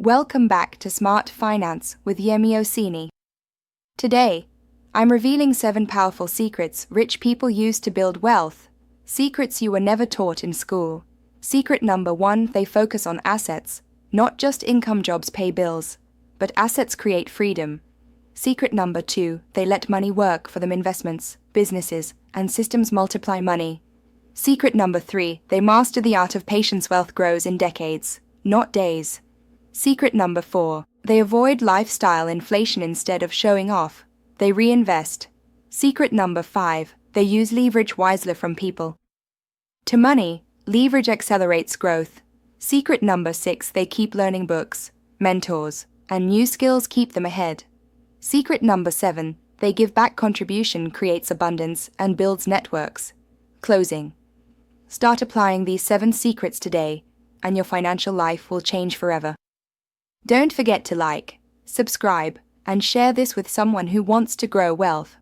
Welcome back to Smart Finance with Yemi Oseni. Today, I'm revealing 7 powerful secrets rich people use to build wealth. Secrets you were never taught in school. Secret number 1: they focus on assets. Not just income jobs pay bills, but assets create freedom. Secret number 2: they let money work for them. Investments, businesses, and systems multiply money. Secret number 3: they master the art of patience. Wealth grows in decades, not days. Secret number 4: they avoid lifestyle inflation. Instead of showing off, they reinvest. Secret number 5: they use leverage wisely. From people to money, leverage accelerates growth. Secret number 6: they keep learning. Books, mentors, and new skills keep them ahead. Secret number 7: they give back. Contribution creates abundance and builds networks. Closing. Start applying these 7 secrets today, and your financial life will change forever. Don't forget to like, subscribe, and share this with someone who wants to grow wealth.